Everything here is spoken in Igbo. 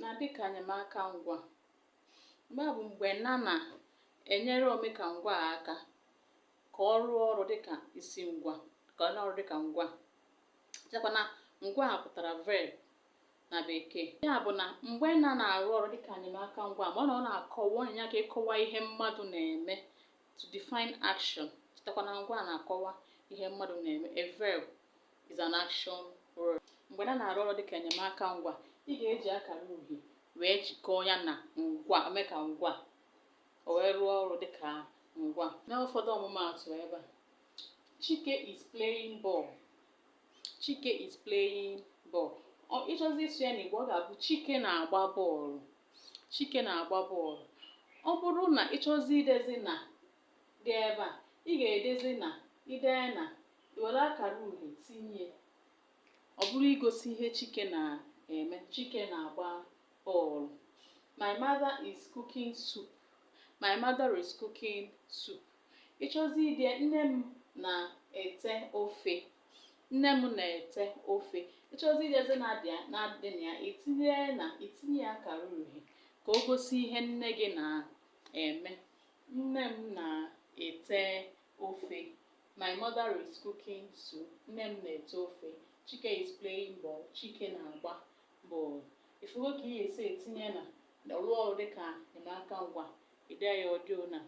na dịka enyemaka ngwa. Mgbe a bụ mgbe nna na-enyere omeka ngwa aka ka ọ rụọ ọrụ dịka isi ngwa, ka ọ rụọ ọrụ dịka ngwa. Chekwa na ngwa a pụtara verb na bekee. Ya bụ na mgbe nna na-arụ ọrụ dịka enyemaka ngwa, ma ọ na-akọwa, ọ na-enye aka ịkọwa ihe mmadụ na-eme, to define action. Chetakwa na ngwa na-akọwa ihe mmadụ na-eme. A verb is an action word. Mgbe nna na-arụ ọrụ dịka enyemaka ngwa, ị ga-eji akara uhie wee jikọọ ya na ngwa, mee ka ngwa o wee rụọ ọrụ dịka ngwa. Na ụfọdụ ọmụmaatụ ebe a: Chike is playing ball. Chike is playing ball. Ịchọzi ịsụ ya n'Igbo, ọ ga-abụ Chike na-agba bọọlụ. Chike na-agba bọọlụ. Ọ bụrụ na ịchọzi idezi na dị ebe a, ị ga-edezi na, idee na, were akara uhie tinye. Ọ bụrụ igosi ihe Chike na-eme. Chike na-agba bọọlụ. My mother is cooking soup. My mother is cooking soup. Ịchọzi ide nne m na-ete ofe. Nne m na-ete ofe. Ịchọzi idezi na-adị na ya, itinye akara uhie ka o gosi ihe nne gị na-eme. Nne m na-ete ofe. My mother is cooking soup. Nne m na-ete ofe. Chike is playing ball. Chike na-agba bọọlụ. Ifugo ka ị ga-esi etinye na rụọ ọrụ dịka enyemaka ngwa. Ide ya ọdịo na